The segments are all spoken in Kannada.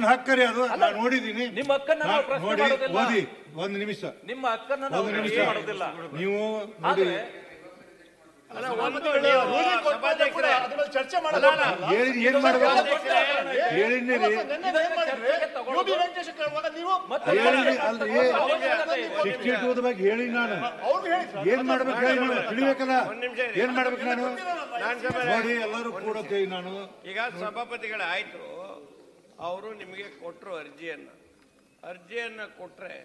ನನ್ನ ಹಕ್ಕರಿ ಅದು ನಾನು ನೋಡಿದ್ದೀನಿ. ನಿಮ್ಮ ಹಕ್ಕನ್ನ ನಾವು ಪ್ರಶ್ನೆ ನೋಡಿ ಮಾಡೋದಿಲ್ಲ. ಓದಿ ಒಂದು ನಿಮಿಷ, ನಿಮ್ಮ ಹಕ್ಕನ್ನ ನಾವು ಒಂದು ನಿಮಿಷ ಮಾಡೋದಿಲ್ಲ. ನೀವು ನೋಡಿ ಚರ್ಚೆ ಮಾಡಲ್ಲ. ಏನ್ ಮಾಡ್ಬೇಕು ಹೇಳಿನಿ ರೀ. ಅಲ್ರಿ ಬಗ್ಗೆ ಹೇಳಿ ನಾನು ಏನ್ ಮಾಡ್ಬೇಕು ಹೇಳಿ ನಾನು ತಿಳಿಬೇಕಲ್ಲ. ಏನ್ ಮಾಡ್ಬೇಕು ನಾನು ನೋಡಿ ಎಲ್ಲರೂ ಕೂಡ ನಾನು ಈಗ ಸಭಾಪತಿಗಳ ಆಯ್ತು, ಅವರು ನಿಮಗೆ ಕೊಟ್ಟರು ಅರ್ಜಿಯನ್ನ ಕೊಟ್ರೆ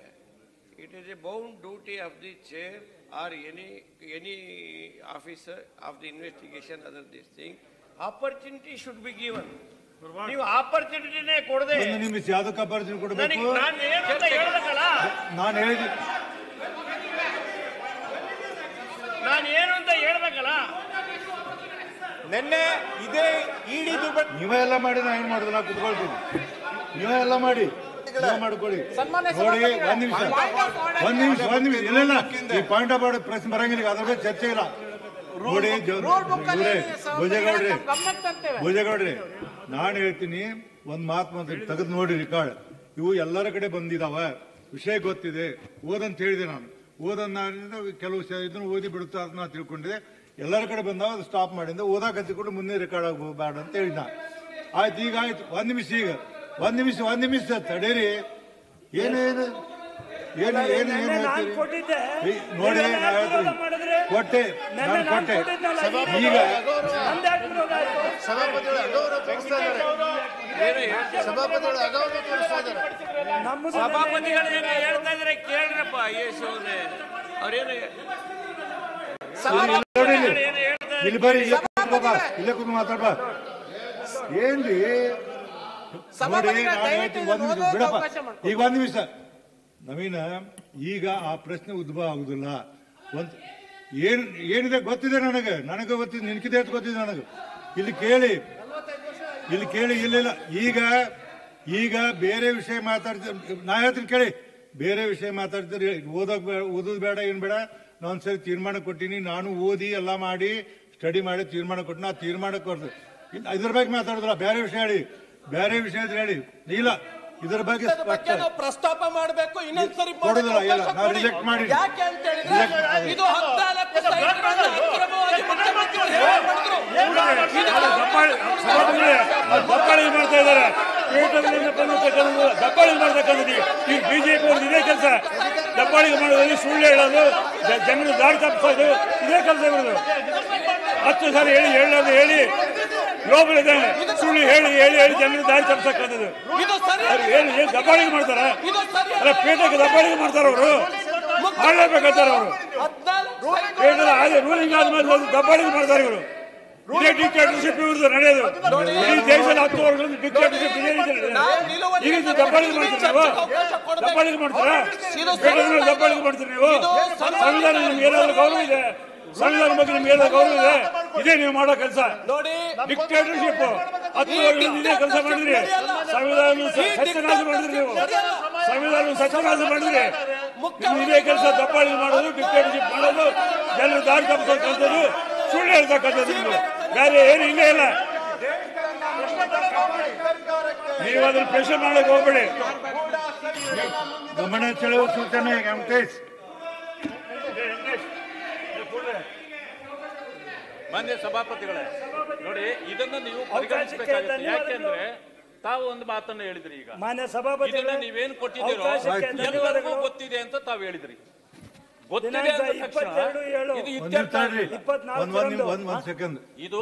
it is a bound duty of the chair or any officer of the investigation other this thing, opportunity should be given. ನೀವು ಆಪರ್ಚುನಿಟಿನೇ ಕೊಡದೆ ಒಂದು ನಿಮಿಷ ಯಾವ್ದಕ್ಕೆ ಅಪರ್ಚುನಿಟಿ ಕೊಡಬೇಕು? ನಾನು ಏನು ಅಂತ ಹೇಳ್ಬೇಕಲ್ಲ. ನಾನು ಹೇಳಿದ್ದೆ ನಾನು ಏನು ಅಂತ ಹೇಳ್ಬೇಕಲ್ಲ. ನಿನ್ನೆ ಇದೇ ಇಡಿ ನೀವೇ ಎಲ್ಲ ಮಾಡಿ ನಾ ಏನ್ ಮಾಡುದು? ನಾ ಕುತ್ಕೊಳ್ತೀನಿ. ನೀವೇ ಎಲ್ಲ ಮಾಡಿ ಮಾಡ್ಕೊಳ್ಳಿ. ನೋಡಿ ಒಂದ್ ನಿಮಿಷ ಇಲ್ಲ ಈ ಪಾಯಿಂಟ್ ಆಫ್ ಆರ್ಡರ್ ಪ್ರಶ್ನೆ ಬರಂಗಿಲ್ಲ, ಅದ್ರ ಬಗ್ಗೆ ಚರ್ಚೆ ಇಲ್ಲ. ನೋಡಿ ಭೋಜೇಗೌಡ್ರಿ ನಾನು ಹೇಳ್ತೀನಿ ಒಂದ್ ಮಾತು ತೆಗೆದು ನೋಡಿ ರೆಕಾರ್ಡ್. ಇವು ಎಲ್ಲರ ಕಡೆ ಬಂದಿದಾವ, ವಿಷಯ ಗೊತ್ತಿದೆ, ಓದಂತ ಹೇಳಿದೆ ನಾನು. ಓದನ್ನ ಕೆಲವು ಇದನ್ನ ಓದಿ ಬಿಡುತ್ತಾ ಅಂತ ನಾ ತಿಳ್ಕೊಂಡಿದ್ದೆ. ಎಲ್ಲರ ಕಡೆ ಬಂದಾವ, ಅದು ಸ್ಟಾಪ್ ಮಾಡಿಂದ ಓದಾಕ ಹಚ್ಚಿಕೊಂಡು ಮುಂದೆ ರೆಕಾರ್ಡ್ ಆಗಬೇಡ ಅಂತ ಹೇಳಿದ. ಆಯ್ತು, ಈಗ ಆಯ್ತು. ಒಂದ್ ನಿಮಿಷ ತಡೀರಿ. ಏನೇನು ಏನು ಏನು ಏನು ಹೇಳ್ತೀರಿ ನೋಡಿ. ಕೊಟ್ಟೆ ನಾನು ಕೊಟ್ಟೆ. ಈಗ ಸಭಾಪತಿಗಳು ಹೇಳ್ತಾ ಇದ್ರೆ ಕೇಳ್ರಪ್ಪ. ಯೇಸು ಅವ್ರೆ ಅವ್ರೇನು ಇಲ್ಲಿ ಬರ್ರಿ, ಇಲ್ಲೇ ಕೂತು ಮಾತಾಡ್ಬಾ. ಏನ್ರಿ ನೋಡಿ ಬಿಡಪ್ಪ. ಈಗ ಒಂದ್ ನಿಮಿಷ ನವೀನ, ಈಗ ಆ ಪ್ರಶ್ನೆ ಉದ್ಭವ ಆಗುದಿಲ್ಲ. ಏನಿದೆ ಗೊತ್ತಿದೆ ನನಗೆ ಗೊತ್ತಿದೆ, ನಿನ್ಕಿದೆ ಅಂತ ಗೊತ್ತಿದೆ ನನಗೆ. ಇಲ್ಲಿ ಕೇಳಿ ಇಲ್ಲ ಈಗ ಬೇರೆ ವಿಷಯ ಮಾತಾಡ್ತೀರಿ. ನಾ ಹೇಳ್ತೀನಿ ಕೇಳಿ, ಬೇರೆ ವಿಷಯ ಮಾತಾಡ್ತೀರಿ. ಓದೋದು ಬೇಡ, ಏನ್ ಬೇಡ. ನಾನೊಂದ್ಸರಿ ತೀರ್ಮಾನ ಕೊಟ್ಟಿನಿ. ನಾನು ಓದಿ ಎಲ್ಲ ಮಾಡಿ ಸ್ಟಡಿ ಮಾಡಿ ತೀರ್ಮಾನ ಕೊಟ್ಟಿನಿ. ಆ ತೀರ್ಮಾನಕ್ಕೆ ಕೊಡ್ತೀನಿ. ಇದ್ರ ಬಗ್ಗೆ ಮಾತಾಡಿದ್ರಲ್ಲ, ಬೇರೆ ವಿಷಯ ಹೇಳಿ, ಬೇರೆ ವಿಷಯ ಹೇಳಿ. ಇಲ್ಲ, ಇದರ ಬಗ್ಗೆ ಪ್ರಸ್ತಾಪ ಮಾಡಬೇಕು. ಇನ್ನೊಂದ್ಸರಿ ಕೊಡುದಿಲ್ಲ. ಇಲ್ಲ, ನಾವು ರಿಜೆಕ್ಟ್ ಮಾಡಿ. ದಬ್ಬಾಳಿ ಮಾಡ್ತಾ ಇದ್ದಾರೆ. ದಬ್ಬಾಳಿ ಮಾಡ್ತಕ್ಕಂಥದ್ದು ಈ ಬಿಜೆಪಿ ಅವ್ರದ್ದು ಇದೇ ಕೆಲಸ. ದಬ್ಬಾಳಿಗೆ ಮಾಡೋದು, ಸುಳ್ಳು ಹೇಳೋದು, ಜನರು ದಾರಿ ತಪ್ಪಿಸೋದು, ಇದೇ ಕೆಲಸ ಇರೋದು. 10 ಸಾರಿ ಹೇಳಿ ಲೋಬಲ್ ಇದ್ದಾನೆ. ಸುಳ್ಳು ಹೇಳಿ ಜನರು ದಾರಿ ತಪ್ಪಿಸಕ್ಕಂಥದ್ದು. ಏನು ದಬ್ಬಾಳಿಗೆ ಮಾಡ್ತಾರ? ಅಲ್ಲ, ಪೇಟೆಗೆ ದಬ್ಬಾಳಿಗೆ ಮಾಡ್ತಾರ ಅವರು. ಮಾಡ್ಲೇಬೇಕಂತಾರ ಅವರು. ಪೇಟೆ ರೂಲಿಂಗ್ ಆದ್ಮೇಲೆ ದಬ್ಬಾಳಿಗೆ ಮಾಡ್ತಾರೆ ಇವರು. ಇದೇ ಡಿಕ್ಟೇಟರ್ಶಿಪ್ ಇವ್ರದ್ದು ನಡೆಯೋದು. ಈ ದೇಶದಲ್ಲಿ 10 ವರ್ಷಗಳಿಂದ ಡಿಕ್ಟೇಟರ್ಶಿಪ್ ಈ ರೀತಿ ದಬ್ಬಾಳಿಗೆ ಮಾಡ್ತೀರಿ ನೀವು. ದಬ್ಬಾಳಿಗೆ ಮಾಡ್ತೀರಾ? ದಬ್ಬಾಳಿಗೆ ಮಾಡ್ತೀರಿ ನೀವು. ಸಂವಿಧಾನ ನಿಮ್ಗೆ ಏನಾದ್ರು ಗೌರವ ಇದೆ? ಸಂವಿಧಾನ ಬಗ್ಗೆ ನಿಮ್ಗೆ ಏನಾದ್ರು ಗೌರವ ಇದೆ? ಇದೇ ನೀವು ಮಾಡೋ ಕೆಲಸ ಡಿಕ್ಟೇಟರ್ಶಿಪ್. 10 ವರ್ಷಗಳಿಂದ ಇದೇ ಕೆಲಸ ಮಾಡಿದ್ರಿ. ಸಂವಿಧಾನ ಸತ್ಯನಾಶ ಮಾಡಿದ್ರಿ ನೀವು. ಸಂವಿಧಾನ ಸತ್ಯನಾಶ ಮಾಡಿದ್ರಿ. ನೀವು ಇದೇ ಕೆಲಸ ದಬ್ಬಾಳಿಗೆ ಮಾಡೋದು, ಡಿಕ್ಟೇಟರ್ಶಿಪ್ ಮಾಡೋದು, ಜನರು ದಾರಿ ತಪ್ಪಿಸಕ್ಕಂಥದ್ದು, ಸುಳ್ಳು ಹೇಳ್ತಕ್ಕಂಥದ್ದು. ನೀವು ಬೇರೆ ಏನು ಹಿಂಗೆ ಇಲ್ಲ. ನೀವು ಅದನ್ನ ಪ್ರಶ್ನೆ ಮಾಡಕ್ಕೆ ಹೋಗ್ಬೇಡಿ. ಗಮನ ಸೆಳೆಯುವ ಸೂಚನೆ ವೆಂಕಟೇಶ್. ಮಾನ್ಯ ಸಭಾಪತಿಗಳೇ, ನೋಡಿ ಇದನ್ನ ನೀವು ಪರಿಗಣಿಸಬೇಕಾಗುತ್ತೆ. ಯಾಕೆಂದ್ರೆ ತಾವು ಒಂದು ಮಾತನ್ನ ಹೇಳಿದ್ರಿ. ಈಗ ಮಾನ್ಯ ಸಭಾಪತಿ, ನೀವೇನು ಕೊಟ್ಟಿದ್ದೀರೋ ಎಲ್ಲರಿಗೂ ಗೊತ್ತಿದೆ ಅಂತ ತಾವು ಹೇಳಿದ್ರಿ. ಗೊತ್ತಿದೆ ಅಂದ ತಕ್ಷಣ ಇದು ಇತ್ಯರ್ಥ. ಒಂದ್ ಸೆಕೆಂಡ್. ಇದು